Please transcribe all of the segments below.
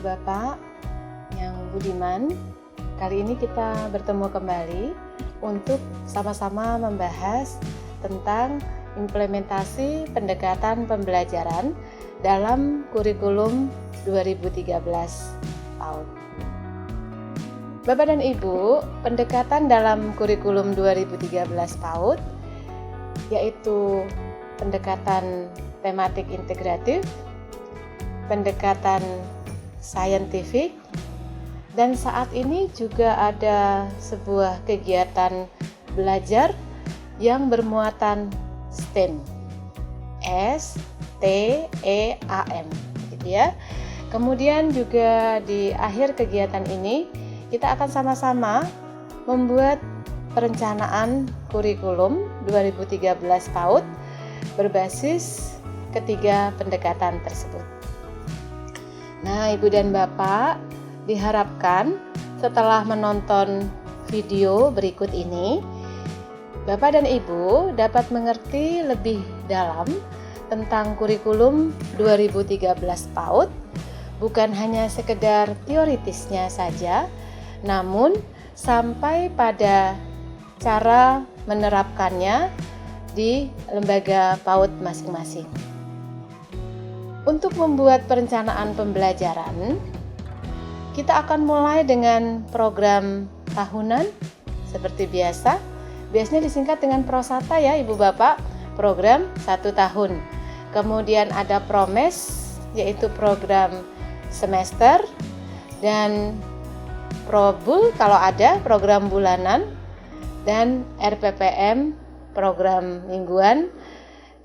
Bapak yang budiman, kali ini kita bertemu kembali untuk sama-sama membahas tentang implementasi pendekatan pembelajaran dalam kurikulum 2013 PAUD. Bapak dan Ibu, pendekatan dalam kurikulum 2013 PAUD yaitu pendekatan tematik integratif, pendekatan saintifik, dan saat ini juga ada sebuah kegiatan belajar yang bermuatan STEM, S-T-E-A-M, gitu ya. Kemudian juga di akhir kegiatan ini kita akan sama-sama membuat perencanaan kurikulum 2013 PAUD berbasis ketiga pendekatan tersebut. Nah, Ibu dan Bapak, diharapkan setelah menonton video berikut ini, Bapak dan Ibu dapat mengerti lebih dalam tentang kurikulum 2013 PAUD, bukan hanya sekedar teoritisnya saja, namun sampai pada cara menerapkannya di lembaga PAUD masing-masing. Untuk membuat perencanaan pembelajaran, kita akan mulai dengan program tahunan seperti biasa. Biasanya disingkat dengan Prosata ya Ibu Bapak, program 1 tahun. Kemudian ada Promes, yaitu program semester, dan Probul kalau ada program bulanan, dan RPPM program mingguan,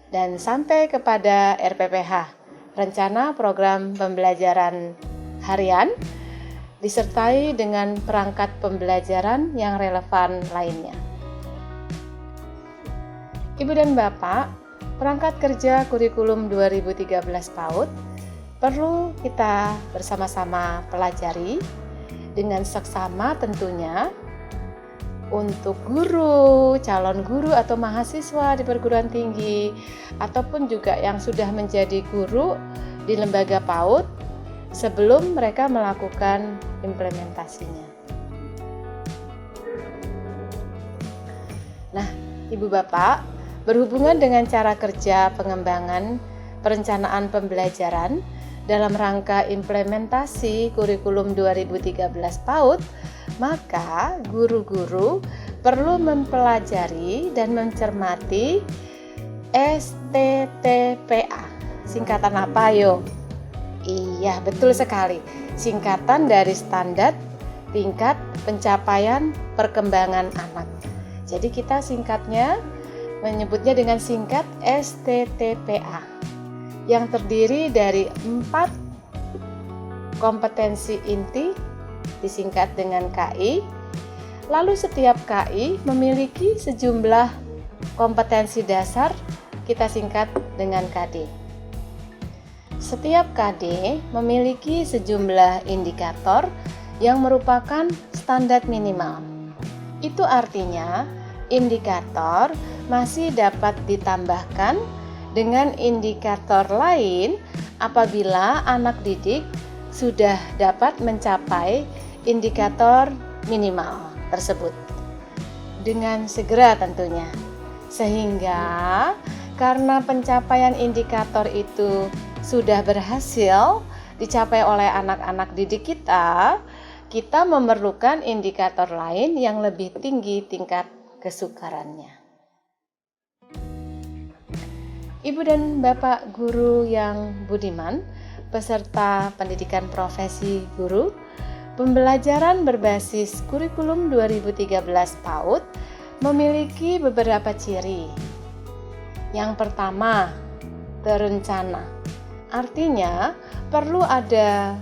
dan sampai kepada RPPH, rencana program pembelajaran harian, disertai dengan perangkat pembelajaran yang relevan lainnya. Ibu dan Bapak, perangkat kerja kurikulum 2013 PAUD perlu kita bersama-sama pelajari dengan seksama tentunya untuk guru, calon guru atau mahasiswa di perguruan tinggi, ataupun juga yang sudah menjadi guru di lembaga PAUD sebelum mereka melakukan implementasinya. Nah, Ibu Bapak, berhubungan dengan cara kerja pengembangan perencanaan pembelajaran dalam rangka implementasi kurikulum 2013 PAUD, maka guru-guru perlu mempelajari dan mencermati STTPA. Singkatan apa yo? Iya, betul sekali. Singkatan dari Standar Tingkat Pencapaian Perkembangan Anak. Jadi kita singkatnya menyebutnya dengan singkat STTPA yang terdiri dari 4 kompetensi inti disingkat dengan KI. Lalu setiap KI memiliki sejumlah kompetensi dasar, kita singkat dengan KD. Setiap KD memiliki sejumlah indikator yang merupakan standar minimal. Itu artinya indikator masih dapat ditambahkan dengan indikator lain apabila anak didik sudah dapat mencapai indikator minimal tersebut dengan segera tentunya. Sehingga karena pencapaian indikator itu sudah berhasil dicapai oleh anak-anak didik kita, kita memerlukan indikator lain yang lebih tinggi tingkat kesukarannya. Ibu dan Bapak guru yang budiman, peserta pendidikan profesi guru, pembelajaran berbasis kurikulum 2013 PAUD memiliki beberapa ciri. Yang pertama, terencana. Artinya, perlu ada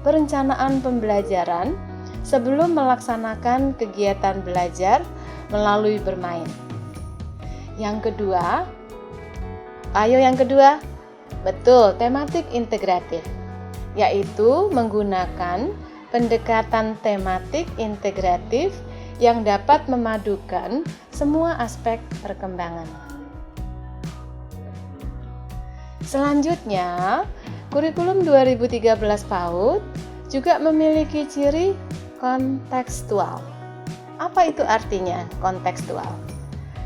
perencanaan pembelajaran sebelum melaksanakan kegiatan belajar melalui bermain. Yang kedua, betul, tematik integratif, yaitu menggunakan pendekatan tematik integratif yang dapat memadukan semua aspek perkembangan. Selanjutnya, kurikulum 2013 PAUD juga memiliki ciri kontekstual. Apa itu artinya kontekstual?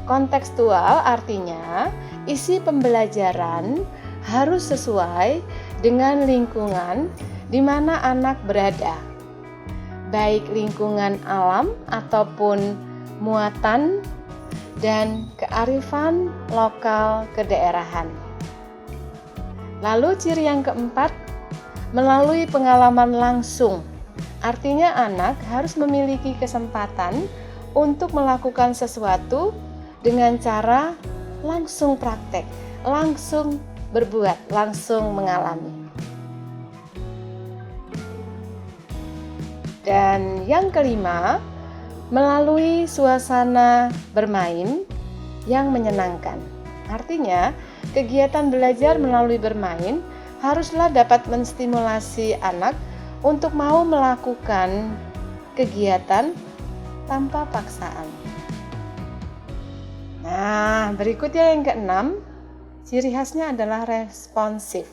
Kontekstual artinya isi pembelajaran harus sesuai dengan lingkungan di mana anak berada, baik lingkungan alam ataupun muatan dan kearifan lokal kedaerahan. Lalu ciri yang keempat, melalui pengalaman langsung. Artinya anak harus memiliki kesempatan untuk melakukan sesuatu dengan cara langsung praktek, langsung berbuat, langsung mengalami. Dan yang kelima, melalui suasana bermain yang menyenangkan. Artinya, kegiatan belajar melalui bermain haruslah dapat menstimulasi anak untuk mau melakukan kegiatan tanpa paksaan. Nah, berikutnya yang keenam, ciri khasnya adalah responsif.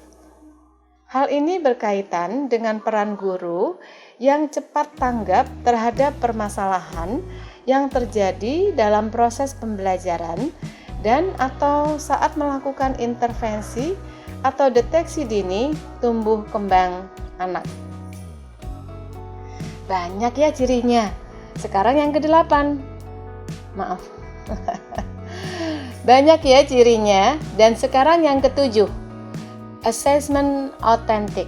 Hal ini berkaitan dengan peran guru yang cepat tanggap terhadap permasalahan yang terjadi dalam proses pembelajaran dan atau saat melakukan intervensi atau deteksi dini tumbuh kembang anak. Banyak ya cirinya. Sekarang yang ke-8. Maaf. Banyak ya cirinya, dan sekarang yang ke-7. Assessment authentic.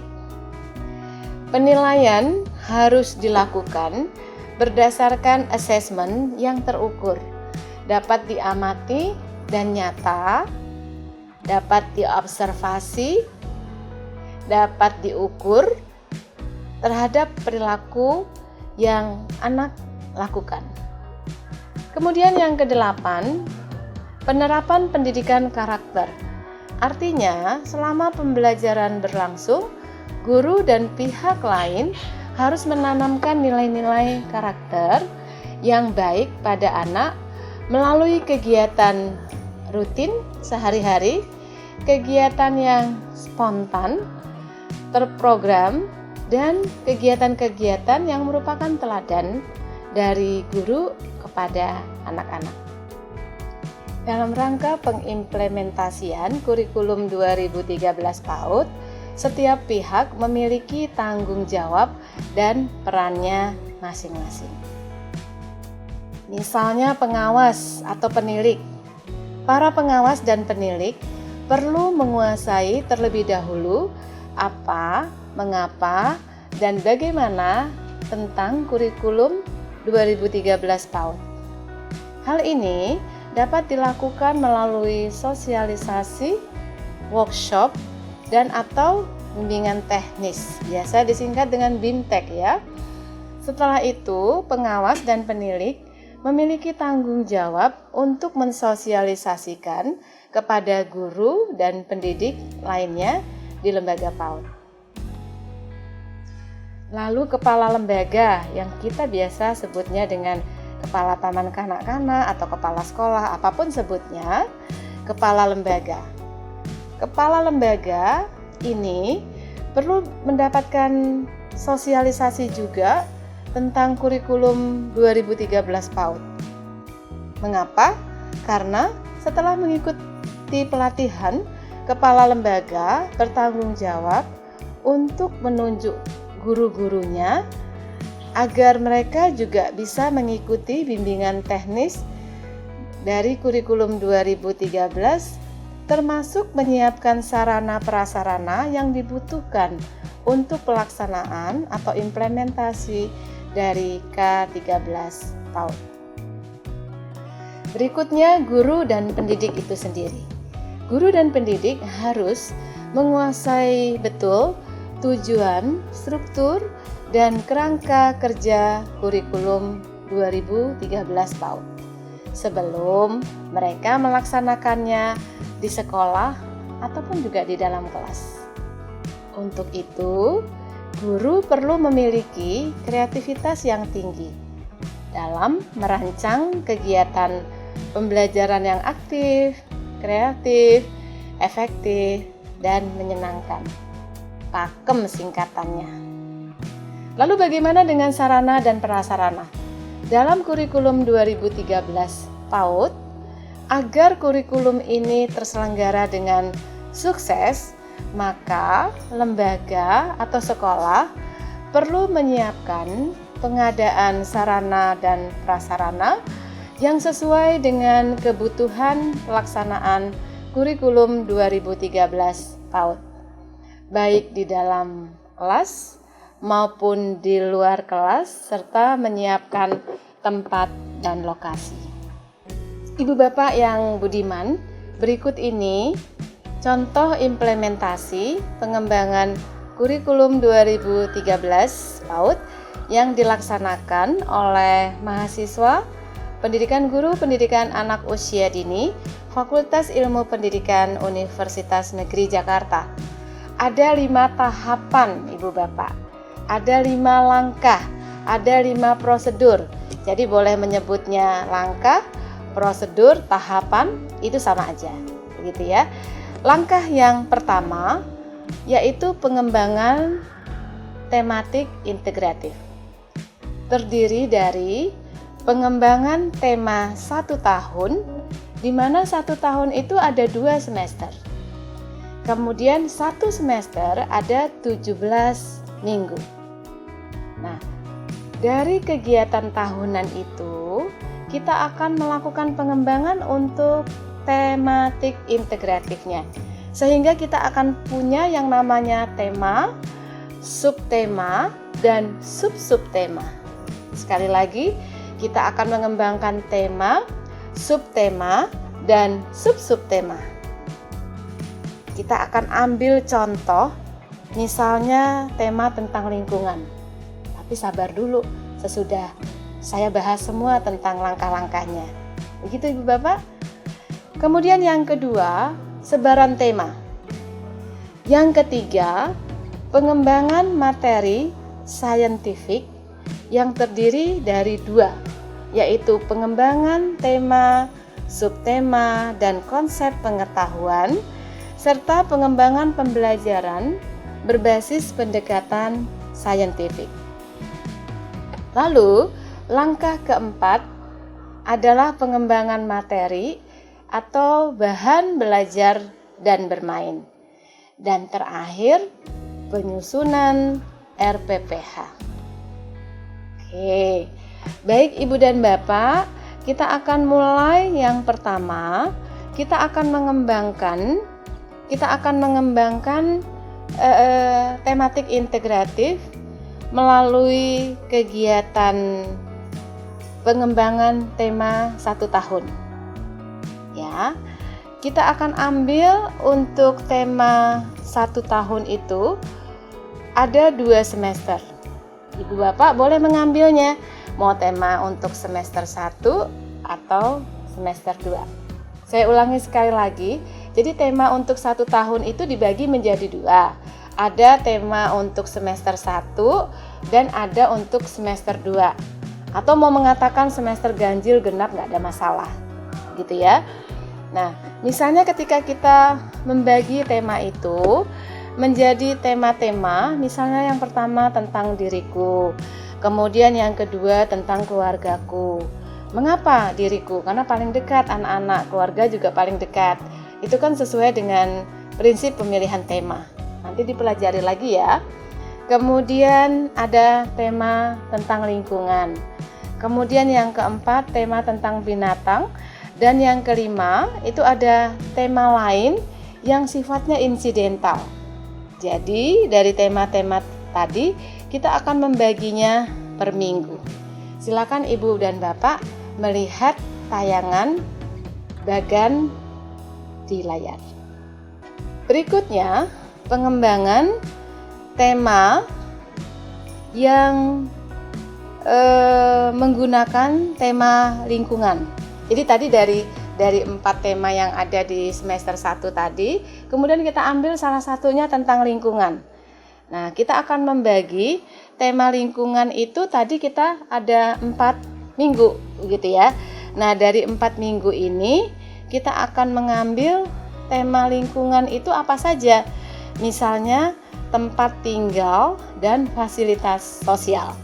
Penilaian harus dilakukan berdasarkan assessment yang terukur, dapat diamati dan nyata, dapat diobservasi, dapat diukur terhadap perilaku yang anak lakukan. Kemudian yang ke-8, penerapan pendidikan karakter. Artinya, selama pembelajaran berlangsung, guru dan pihak lain harus menanamkan nilai-nilai karakter yang baik pada anak melalui kegiatan rutin sehari-hari, kegiatan yang spontan, terprogram, dan kegiatan-kegiatan yang merupakan teladan dari guru kepada anak-anak. Dalam rangka pengimplementasian kurikulum 2013 PAUD, setiap pihak memiliki tanggung jawab dan perannya masing-masing. Misalnya pengawas atau penilik. Para pengawas dan penilik perlu menguasai terlebih dahulu apa, mengapa, dan bagaimana tentang kurikulum 2013 PAUD. Hal ini dapat dilakukan melalui sosialisasi, workshop, dan atau bimbingan teknis, biasa disingkat dengan BIMTEK ya. Setelah itu, pengawas dan penilik memiliki tanggung jawab untuk mensosialisasikan kepada guru dan pendidik lainnya di lembaga PAUD. Lalu kepala lembaga yang kita biasa sebutnya dengan kepala taman kanak-kanak atau kepala sekolah, apapun sebutnya, kepala lembaga. Kepala lembaga ini perlu mendapatkan sosialisasi juga tentang kurikulum 2013 PAUD. Mengapa? Karena setelah mengikuti pelatihan, kepala lembaga bertanggung jawab untuk menunjuk guru-gurunya agar mereka juga bisa mengikuti bimbingan teknis dari kurikulum 2013, termasuk menyiapkan sarana prasarana yang dibutuhkan untuk pelaksanaan atau implementasi dari K13 PAUD. Berikutnya, guru dan pendidik itu sendiri. Guru dan pendidik harus menguasai betul tujuan, struktur, dan kerangka kerja kurikulum 2013 PAUD sebelum mereka melaksanakannya di sekolah ataupun juga di dalam kelas. Untuk itu, guru perlu memiliki kreativitas yang tinggi dalam merancang kegiatan pembelajaran yang aktif, kreatif, efektif, dan menyenangkan. PAKEM singkatannya. Lalu bagaimana dengan sarana dan prasarana? Dalam kurikulum 2013 PAUD, agar kurikulum ini terselenggara dengan sukses, maka lembaga atau sekolah perlu menyiapkan pengadaan sarana dan prasarana yang sesuai dengan kebutuhan pelaksanaan kurikulum 2013 PAUD, baik di dalam kelas maupun di luar kelas, serta menyiapkan tempat dan lokasi. Ibu bapak yang budiman, berikut ini contoh implementasi pengembangan kurikulum 2013 PAUD yang dilaksanakan oleh mahasiswa Pendidikan Guru Pendidikan Anak Usia Dini Fakultas Ilmu Pendidikan Universitas Negeri Jakarta. Ada 5 tahapan Ibu Bapak. Ada 5 langkah, ada 5 prosedur. Jadi boleh menyebutnya langkah, prosedur, tahapan, itu sama aja, begitu ya. Langkah yang pertama yaitu pengembangan tematik integratif. Terdiri dari pengembangan tema 1 tahun, di mana 1 tahun itu ada 2 semester. Kemudian 1 semester ada 17 minggu. Nah, dari kegiatan tahunan itu, kita akan melakukan pengembangan untuk tematik integratifnya. Sehingga kita akan punya yang namanya tema, subtema, dan sub-subtema. Sekali lagi, kita akan mengembangkan tema, subtema, dan sub-subtema. Kita akan ambil contoh, misalnya tema tentang lingkungan. Tapi sabar dulu, sesudah saya bahas semua tentang langkah-langkahnya. Begitu Ibu Bapak. Kemudian yang kedua, sebaran tema. Yang ketiga, pengembangan materi saintifik yang terdiri dari 2, yaitu pengembangan tema, subtema, dan konsep pengetahuan, serta pengembangan pembelajaran berbasis pendekatan saintifik. Lalu, langkah keempat adalah pengembangan materi atau bahan belajar dan bermain. Dan terakhir, penyusunan RPPH. Oke, baik Ibu dan Bapak, kita akan mulai yang pertama, kita akan mengembangkan tematik integratif melalui kegiatan pengembangan tema 1 tahun. Ya, kita akan ambil untuk tema 1 tahun itu ada 2 semester. Ibu Bapak boleh mengambilnya, mau tema untuk semester 1 atau semester 2. Saya ulangi sekali lagi, jadi tema untuk 1 tahun itu dibagi menjadi 2. Ada tema untuk semester 1 dan ada untuk semester 2. Atau mau mengatakan semester ganjil genap nggak ada masalah, gitu ya. Nah, misalnya ketika kita membagi tema itu menjadi tema-tema, misalnya yang pertama tentang diriku, kemudian yang kedua tentang keluargaku. Mengapa diriku? Karena paling dekat, anak-anak, keluarga juga paling dekat. Itu kan sesuai dengan prinsip pemilihan tema. Nanti dipelajari lagi ya. Kemudian ada tema tentang lingkungan. Kemudian yang keempat tema tentang binatang. Dan yang kelima itu ada tema lain yang sifatnya insidental. Jadi dari tema-tema tadi kita akan membaginya per minggu. Silakan Ibu dan Bapak melihat tayangan bagan di layar. Berikutnya pengembangan tema yang menggunakan tema lingkungan. Jadi tadi dari 4 tema yang ada di semester 1 tadi, kemudian kita ambil salah satunya tentang lingkungan. Nah, kita akan membagi tema lingkungan itu tadi kita ada 4 minggu gitu ya. Nah, dari 4 minggu ini kita akan mengambil tema lingkungan itu apa saja. Misalnya tempat tinggal dan fasilitas sosial,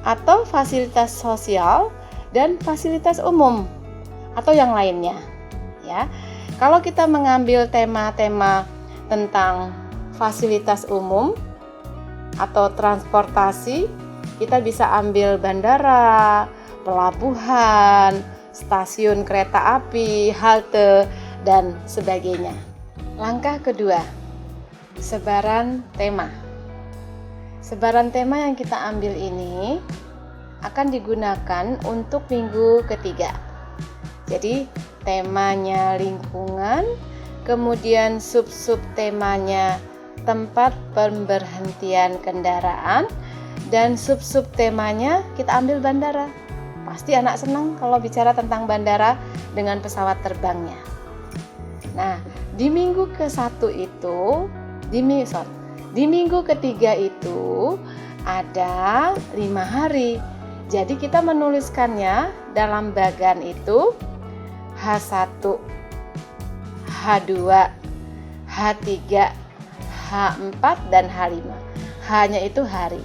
atau fasilitas sosial dan fasilitas umum, atau yang lainnya. Ya, kalau kita mengambil tema-tema tentang fasilitas umum atau transportasi, kita bisa ambil bandara, pelabuhan, stasiun kereta api, halte, dan sebagainya. Langkah kedua, sebaran tema. Sebaran tema yang kita ambil ini akan digunakan untuk minggu ketiga. Jadi temanya lingkungan, kemudian sub-sub temanya tempat pemberhentian kendaraan, dan sub-sub temanya kita ambil bandara. Pasti anak senang kalau bicara tentang bandara dengan pesawat terbangnya. Nah, di minggu ke-1 itu, di minggu ketiga itu ada 5 hari. Jadi kita menuliskannya dalam bagan itu H1, H2, H3, H4, dan H5. H-nya itu hari.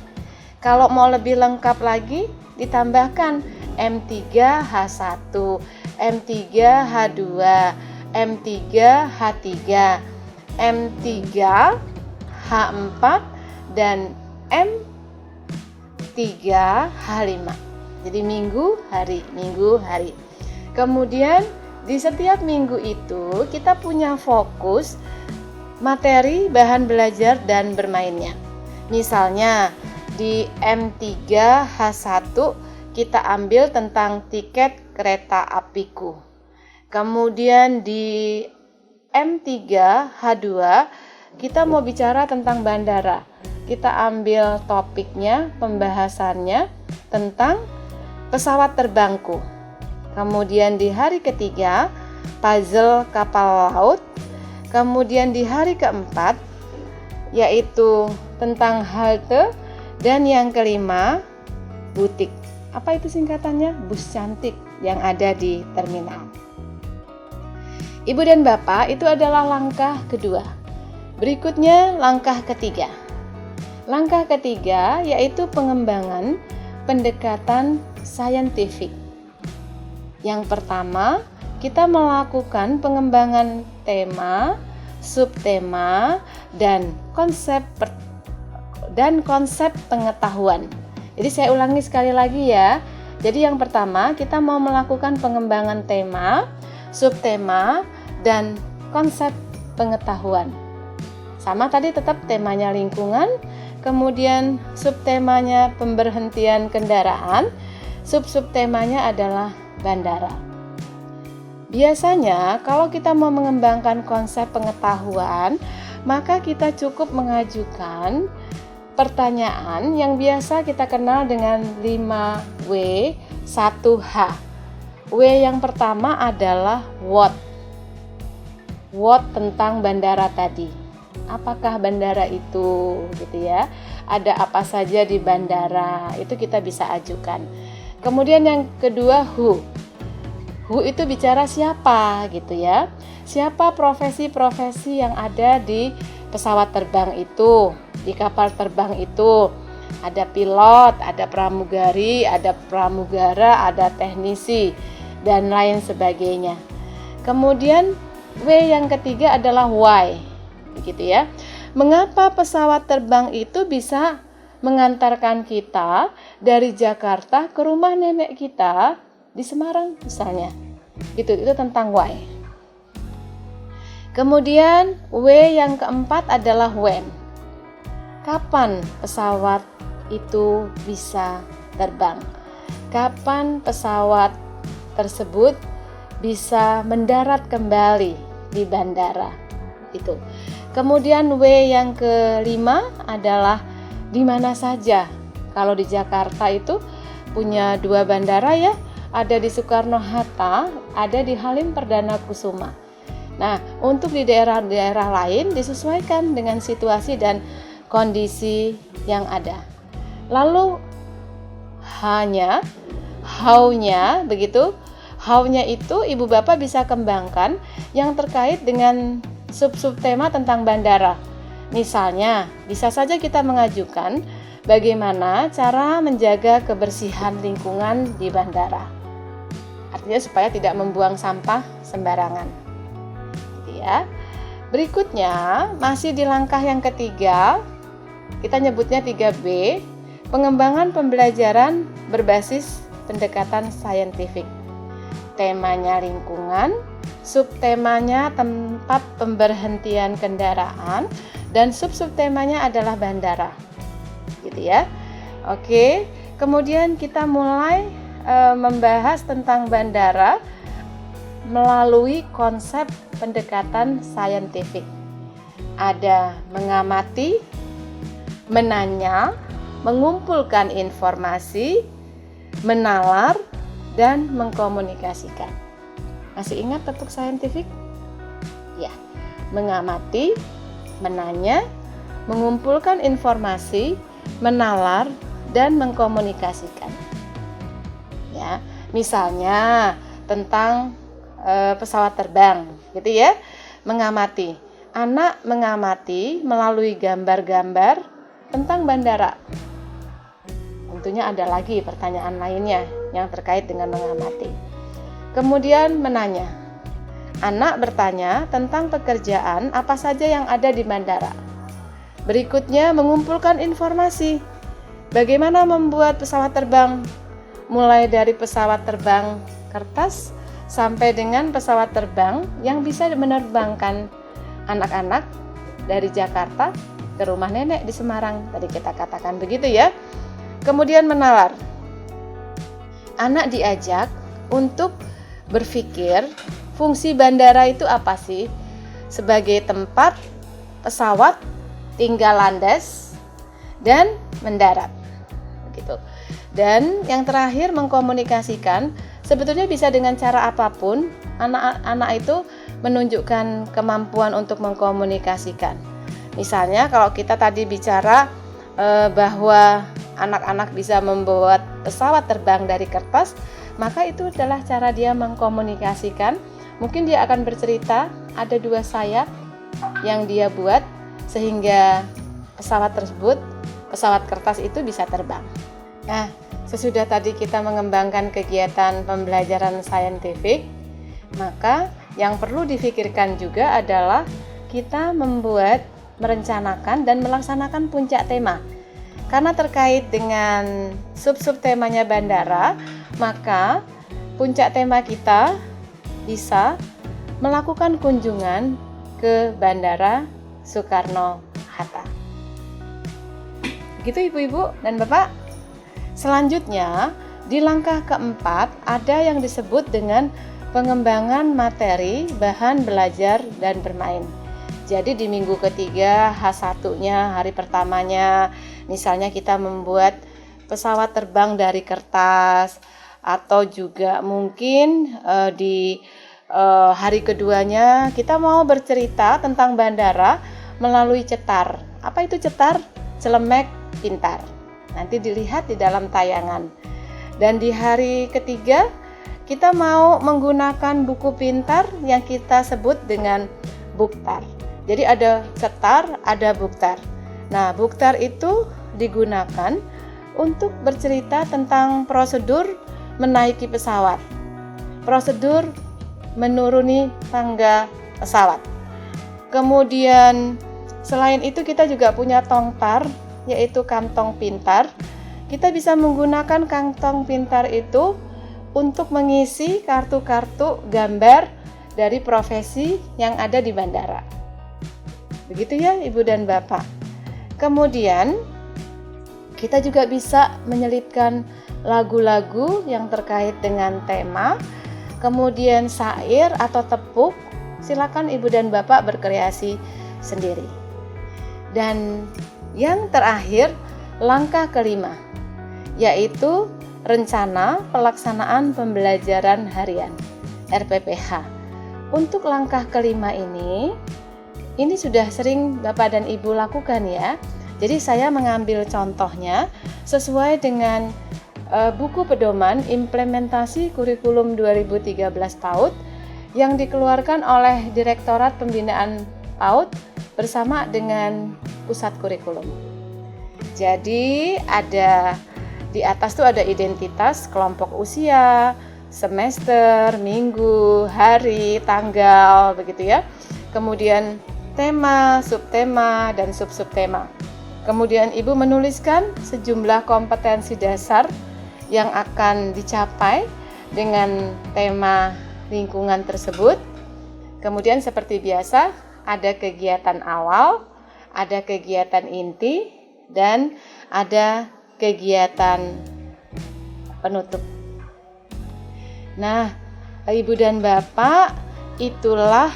Kalau mau lebih lengkap lagi, ditambahkan M3, H1, M3, H2, M3, H3, M3, H4, dan M3, H5. Jadi minggu, hari. Kemudian di setiap minggu itu kita punya fokus materi, bahan belajar, dan bermainnya. Misalnya di M3, H1 kita ambil tentang tiket kereta apiku. Kemudian di M3, H2 kita mau bicara tentang bandara. Kita ambil topiknya, pembahasannya tentang pesawat terbangku. Kemudian di hari ketiga, puzzle kapal laut. Kemudian di hari keempat, yaitu tentang halte. Dan yang kelima, butik. Apa itu singkatannya? Bus cantik yang ada di terminal. Ibu dan Bapak, itu adalah langkah kedua. Berikutnya langkah ketiga. Langkah ketiga yaitu pengembangan pendekatan saintifik. Yang pertama, kita melakukan pengembangan tema, subtema, dan konsep pengetahuan. Jadi saya ulangi sekali lagi ya. Jadi yang pertama, kita mau melakukan pengembangan tema, subtema, dan konsep pengetahuan. Sama tadi tetap temanya lingkungan, kemudian subtemanya pemberhentian kendaraan, sub-subtemanya adalah bandara. Biasanya kalau kita mau mengembangkan konsep pengetahuan, maka kita cukup mengajukan pertanyaan yang biasa kita kenal dengan 5W, 1H. W yang pertama adalah what. What tentang bandara tadi. Apakah bandara itu, gitu ya? Ada apa saja di bandara? Itu kita bisa ajukan. Kemudian yang kedua who. Who itu bicara siapa, gitu ya? Siapa profesi-profesi yang ada di pesawat terbang itu, di kapal terbang itu? Ada pilot, ada pramugari, ada pramugara, ada teknisi, dan lain sebagainya. Kemudian W yang ketiga adalah why, begitu ya. Mengapa pesawat terbang itu bisa mengantarkan kita dari Jakarta ke rumah nenek kita di Semarang misalnya. Itu tentang why. Kemudian W yang keempat adalah when. Kapan pesawat itu bisa terbang? Kapan pesawat tersebut bisa mendarat kembali di bandara? Itu. Kemudian W yang kelima adalah di mana saja. Kalau di Jakarta itu punya 2 bandara ya, ada di Soekarno-Hatta, ada di Halim Perdana Kusuma. Nah, untuk di daerah-daerah lain disesuaikan dengan situasi dan kondisi yang ada. Lalu how-nya begitu. How-nya itu Ibu Bapak bisa kembangkan yang terkait dengan sub-sub tema tentang bandara. Misalnya, bisa saja kita mengajukan bagaimana cara menjaga kebersihan lingkungan di bandara. Artinya supaya tidak membuang sampah sembarangan. Gitu ya. Berikutnya, masih di langkah yang ketiga, kita nyebutnya 3B, pengembangan pembelajaran berbasis pendekatan saintifik. Temanya lingkungan, subtemanya tempat pemberhentian kendaraan, dan subtemanya adalah bandara. Gitu ya. Oke, kemudian kita mulai membahas tentang bandara melalui konsep pendekatan saintifik. Ada mengamati, menanya, mengumpulkan informasi, menalar, dan mengkomunikasikan. Masih ingat bentuk saintifik? Ya, mengamati, menanya, mengumpulkan informasi, menalar, dan mengkomunikasikan. Ya, misalnya tentang pesawat terbang, gitu ya. Mengamati. Anak mengamati melalui gambar-gambar tentang bandara. Tentunya ada lagi pertanyaan lainnya yang terkait dengan mengamati. Kemudian menanya. Anak bertanya tentang pekerjaan apa saja yang ada di bandara. Berikutnya mengumpulkan informasi. Bagaimana membuat pesawat terbang? Mulai dari pesawat terbang kertas sampai dengan pesawat terbang yang bisa menerbangkan anak-anak dari Jakarta ke rumah nenek di Semarang. Tadi kita katakan begitu ya. Kemudian menalar. Anak diajak untuk berpikir fungsi bandara itu apa sih? Sebagai tempat pesawat tinggal landas dan mendarat. Begitu. Dan yang terakhir mengkomunikasikan, sebetulnya bisa dengan cara apapun, anak-anak itu menunjukkan kemampuan untuk mengkomunikasikan. Misalnya kalau kita tadi bicara bahwa anak-anak bisa membuat pesawat terbang dari kertas, maka itu adalah cara dia mengkomunikasikan. Mungkin dia akan bercerita ada 2 sayap yang dia buat sehingga pesawat kertas itu bisa terbang. Nah, sesudah tadi kita mengembangkan kegiatan pembelajaran saintifik, maka yang perlu difikirkan juga adalah kita merencanakan dan melaksanakan puncak tema. Karena terkait dengan sub-sub temanya bandara, maka puncak tema kita bisa melakukan kunjungan ke Bandara Soekarno-Hatta. Begitu Ibu-ibu dan Bapak. Selanjutnya, di langkah keempat ada yang disebut dengan pengembangan materi, bahan belajar, dan bermain. Jadi di minggu ketiga, H1-nya, hari pertamanya, misalnya kita membuat pesawat terbang dari kertas, atau juga mungkin di hari keduanya kita mau bercerita tentang bandara melalui cetar. Apa itu cetar? Celemek pintar. Nanti dilihat di dalam tayangan. Dan di hari ketiga kita mau menggunakan buku pintar yang kita sebut dengan buktar. Jadi ada cetar, ada buktar. Nah, buktar itu digunakan untuk bercerita tentang prosedur menaiki pesawat, prosedur menuruni tangga pesawat. Kemudian selain itu kita juga punya tongtar, yaitu kantong pintar. Kita bisa menggunakan kantong pintar itu untuk mengisi kartu-kartu gambar dari profesi yang ada di bandara. Begitu ya Ibu dan Bapak. Kemudian kita juga bisa menyelipkan lagu-lagu yang terkait dengan tema, kemudian syair atau tepuk. Silakan Ibu dan Bapak berkreasi sendiri. Dan yang terakhir, langkah kelima, yaitu rencana pelaksanaan pembelajaran harian (RPPH). Untuk langkah kelima ini sudah sering Bapak dan Ibu lakukan ya. Jadi saya mengambil contohnya sesuai dengan buku pedoman implementasi kurikulum 2013 PAUD yang dikeluarkan oleh Direktorat Pembinaan PAUD bersama dengan pusat kurikulum. Jadi ada di atas tuh ada identitas, kelompok usia, semester, minggu, hari, tanggal, begitu ya. Kemudian tema, subtema, dan sub-subtema. Kemudian Ibu menuliskan sejumlah kompetensi dasar yang akan dicapai dengan tema lingkungan tersebut. Kemudian seperti biasa, ada kegiatan awal, ada kegiatan inti, dan ada kegiatan penutup. Nah, Ibu dan Bapak, itulah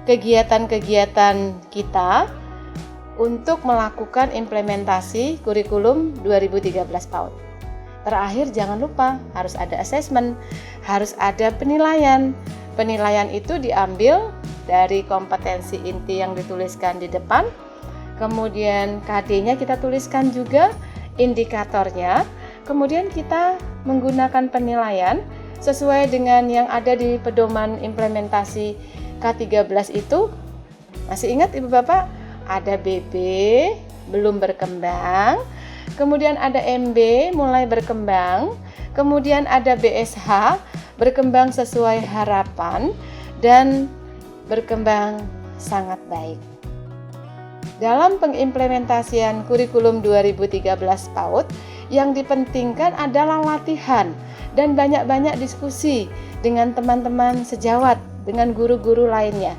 kegiatan-kegiatan kita untuk melakukan implementasi kurikulum 2013 PAUD. Terakhir jangan lupa harus ada asesmen, harus ada penilaian. Penilaian itu diambil dari kompetensi inti yang dituliskan di depan. Kemudian KD-nya kita tuliskan juga, indikatornya. Kemudian kita menggunakan penilaian sesuai dengan yang ada di pedoman implementasi K13 itu. Masih ingat Ibu Bapak? Ada BB belum berkembang, kemudian ada MB mulai berkembang, kemudian ada BSH berkembang sesuai harapan dan berkembang sangat baik. Dalam pengimplementasian kurikulum 2013 PAUD, yang dipentingkan adalah latihan dan banyak-banyak diskusi dengan teman-teman sejawat, dengan guru-guru lainnya.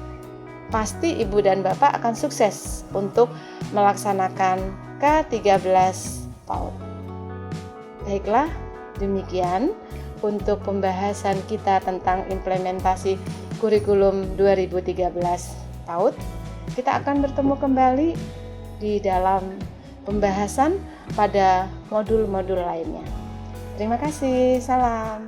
Pasti Ibu dan Bapak akan sukses untuk melaksanakan K13 PAUD. Baiklah, demikian untuk pembahasan kita tentang implementasi kurikulum 2013 PAUD. Kita akan bertemu kembali di dalam pembahasan pada modul-modul lainnya. Terima kasih, salam.